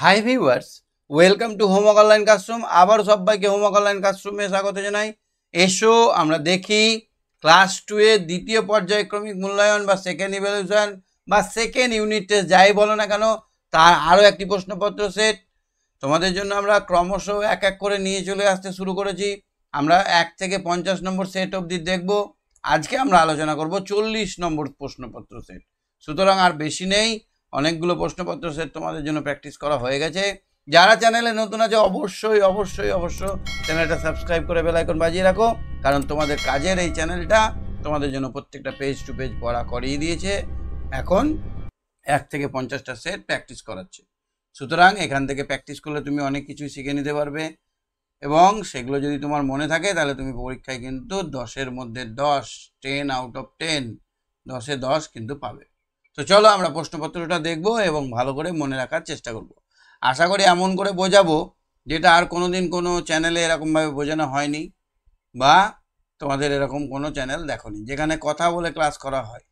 Hi viewers, welcome to homework online classroom. আবার সবাইকে homework online ক্লাসরুমে স্বাগত জানাই। এসো আমরা দেখি ক্লাস 2 এর দ্বিতীয় পর্যায়ক্রমিক মূল্যায়ন বা সেকেন্ড ইভ্যালুয়েশন বা সেকেন্ড ইউনিট টেস্ট যাই বলো না কেন, তার আরও একটি প্রশ্নপত্র সেট তোমাদের জন্য আমরা ক্রমশ এক এক করে নিয়ে চলে আসতে শুরু করেছি। আমরা 1 থেকে 50 নম্বর সেট অবধি দেখব। আজকে আমরা আলোচনা করব 40 নম্বর প্রশ্নপত্র সেট। সুতরাং আর বেশি নেই, অনেকগুলো প্রশ্নপত্র সেট তোমাদের জন্য প্র্যাকটিস করা হয়ে গেছে। যারা চ্যানেলে নতুন আছে অবশ্যই অবশ্যই অবশ্যই চ্যানেলটা সাবস্ক্রাইব করে বেল আইকন বাজিয়ে রাখো, কারণ তোমাদের কাজের এই চ্যানেলটা তোমাদের জন্য প্রত্যেকটা পেজ টু পেজ পড়া করিয়ে দিয়েছে। এখন 1 থেকে 50টা সেট প্র্যাকটিস করাচ্ছে। সুতরাং এখান থেকে প্র্যাকটিস করলে তুমি অনেক কিছুই শিখে নিতে পারবে, এবং সেগুলো যদি তোমার মনে থাকে তাহলে তুমি পরীক্ষায় কিন্তু 10-এর মধ্যে 10, 10 আউট অফ 10, 10-এ 10 কিন্তু পাবে। তো চলো আমরা প্রশ্নপত্রটা দেখব এবং ভালো করে মনে রাখার চেষ্টা করব। আশা করি এমন করে বোঝাবো যেটা আর কোনোদিন কোনো চ্যানেলে এরকমভাবে বোঝানো হয়নি, বা তোমাদের এরকম কোনো চ্যানেল দেখোনি যেখানে কথা বলে ক্লাস করা হয়।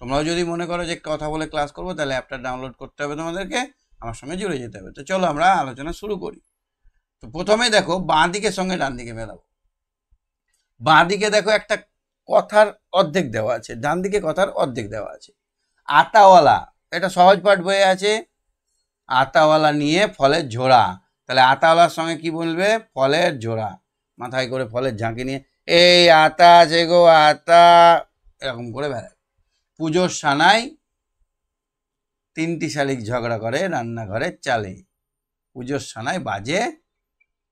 তোমরাও যদি মনে করো যে কথা বলে ক্লাস করবো, তাহলে অ্যাপটা ডাউনলোড করতে হবে, তোমাদেরকে আমার সঙ্গে জুড়ে যেতে হবে। তো চলো আমরা আলোচনা শুরু করি। তো প্রথমে দেখো বাঁ দিকের সঙ্গে ডান দিকে মেলাবো। বাঁ দিকে দেখো একটা কথার অর্ধেক দেওয়া আছে, ডান দিকে কথার অর্ধেক দেওয়া আছে। আতাওয়ালা, এটা সহজ পাঠ বইয়ে আছে। আতাওয়ালা নিয়ে ফলের ঝোড়া, তাহলে আতাওয়ালার সঙ্গে কি বলবে? ফলের ঝোড়া। মাথায় করে ফলের ঝাঁকি নিয়ে এই আতা আছে গো আতা, এরকম করে বেড়ায়। পুজোর সানায় 3টি শালিক ঝগড়া করে রান্নাঘরের চালে। পুজোর সানায়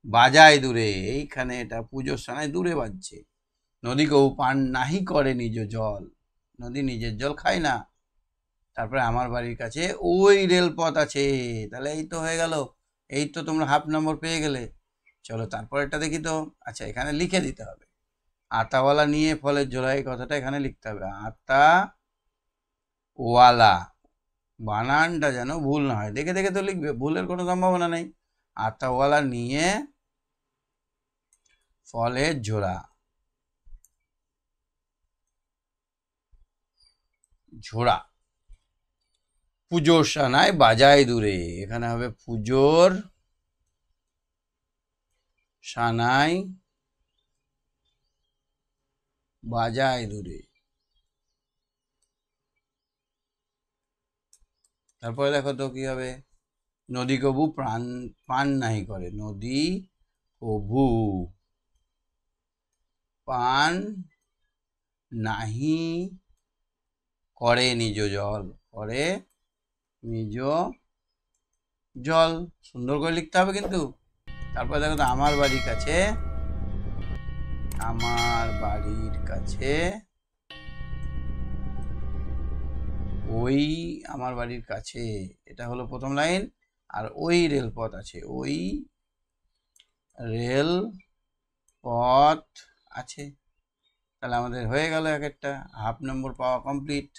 বাজায় দূরে, এইখানে এটা পুজোর সানায় দূরে বাজছে। নদী কেউ পান নাহি করে নিজ জল, নদী নিজের জল খায় না। তারপরে আমার বাড়ির কাছে ওই রেলপথ আছে, তাহলে এই তো হয়ে গেল, এই তো তোমরা হাফ নম্বর পেয়ে গেলে। চলো তারপরেরটা দেখি তো। আচ্ছা, এখানে লিখে দিতে হবে আতাওয়ালা নিয়ে ফলের ঝোড়া, এই কথাটা এখানে লিখতে হবে আতা ওয়ালা। বানানটা যেন ভুল না হয়, দেখে দেখে তো লিখবে, ভুলের কোনো সম্ভাবনা নেই। আতাওয়ালা নিয়ে ফলের ঝোড়া, ঝোড়া। পুজোর সানায় বাজায় দূরে, এখানে হবে পুজোর সানায় বাজায় দূরে। তারপরে দেখো তো কি হবে? নদী কবু পান নাহি করে, নদী কবু পান নাহি করে নিজ জল, করে নিজ জল। সুন্দর করে লিখতে হবে কিন্তু। তারপরে দেখো তো আমার বাড়ির কাছে, আমার বাড়ির কাছে ওই, আমার বাড়ির কাছে, এটা হলো প্রথম লাইন। আর ওই রেলপথ আছে, ওই রেল পথ আছে। তাহলে আমাদের হয়ে গেল এক একটা, হাফ নম্বর পাওয়া কমপ্লিট।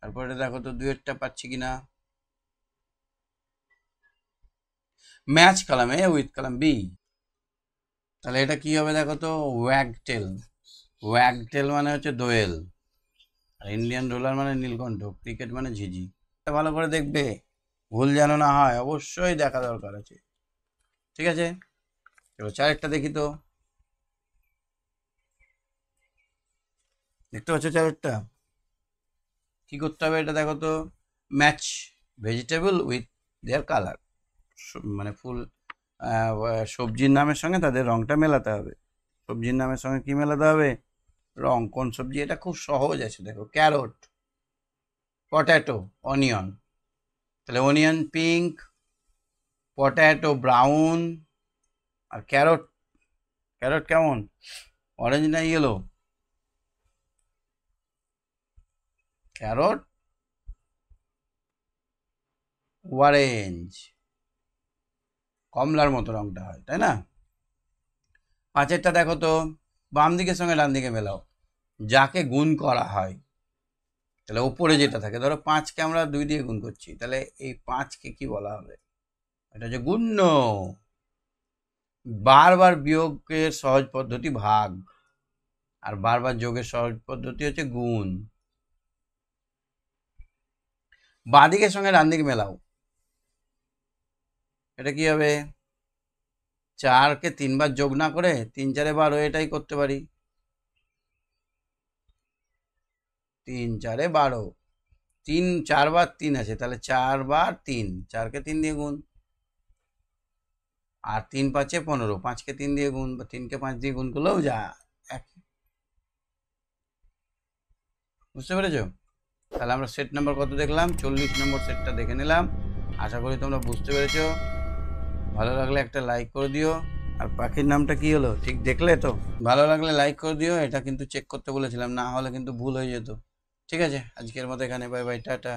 তারপরে দেখো তো দুয়েরটা পাচ্ছি কিনা। Match column A with column B, তাহলে এটা কি হবে দেখো তো? ওয়াগটেল। ওয়াগটেল মানে হচ্ছে দোয়েল, আর ইন্ডিয়ান রোলার মানে নীলকণ্ঠ, ক্রিকেট মানে ঝিঝি। এটা ভালো করে দেখবে, ভুল যেন না হয়, অবশ্যই দেখা দরকার আছে। ঠিক আছে, চলো চারেরটা দেখি তো। দেখতে পাচ্ছ চারেরটা? কি করতে হবে এটা দেখো তো? Match vegetable with their colour, মানে ফুল সবজির নামের সঙ্গে তাদের রংটা মেলাতে হবে। সবজির নামের সঙ্গে কি মেলাতে হবে? রং। কোন সবজি? এটা খুব সহজ আছে, দেখো ক্যারট, পটেটো, অনিয়ন। তাহলে অনিয়ন পিঙ্ক, পটেটো ব্রাউন, আর ক্যারট, ক্যারট কেমন? অরেঞ্জ না ইয়েলো? ক্যারট অরেঞ্জ, কমলার মতো রংটা হয়, তাই না? পাঁচেরটা দেখো তো, বাম দিকের সঙ্গে ডান দিকে মেলাও। যাকে গুণ করা হয়, তাহলে ওপরে যেটা থাকে, ধরো 5কে আমরা 2 দিয়ে গুণ করছি, তাহলে এই 5কে কি বলা হবে? এটা হচ্ছে গুণ্য। বারবার বিয়োগের সহজ পদ্ধতি ভাগ, আর বারবার যোগের সহজ পদ্ধতি হচ্ছে গুণ। বাঁ দিকের সঙ্গে ডান দিকে মেলাও। এটা কি হবে? 4কে 3বার যোগ না করে 3 4 12, এটাই করতে পারি। 3 4 12, 3 4 বার 3 আছে, তাহলে 4 বার 3, 4কে 3 দিয়ে গুণ, আর 3 5 15, 5কে 3 দিয়ে গুণ বা 3কে 5 দিয়ে গুণ করলেও যা এক। বুঝতে পেরেছ? তাহলে আমরা সেট নাম্বার কত দেখলাম? 40 নম্বর সেটটা দেখে নিলাম। আশা করি তোমরা বুঝতে পেরেছ। ভালো লাগলে একটা লাইক করে দিও। আর পাখির নামটা কি হলো ঠিক দেখলে তো? ভালো লাগলে লাইক করে দিও, এটা কিন্তু চেক করতে বলেছিলাম, না হলে কিন্তু ভুল হয়ে যেত। ঠিক আছে, আজকের মতো এখানে, বাই বাই, টাটা।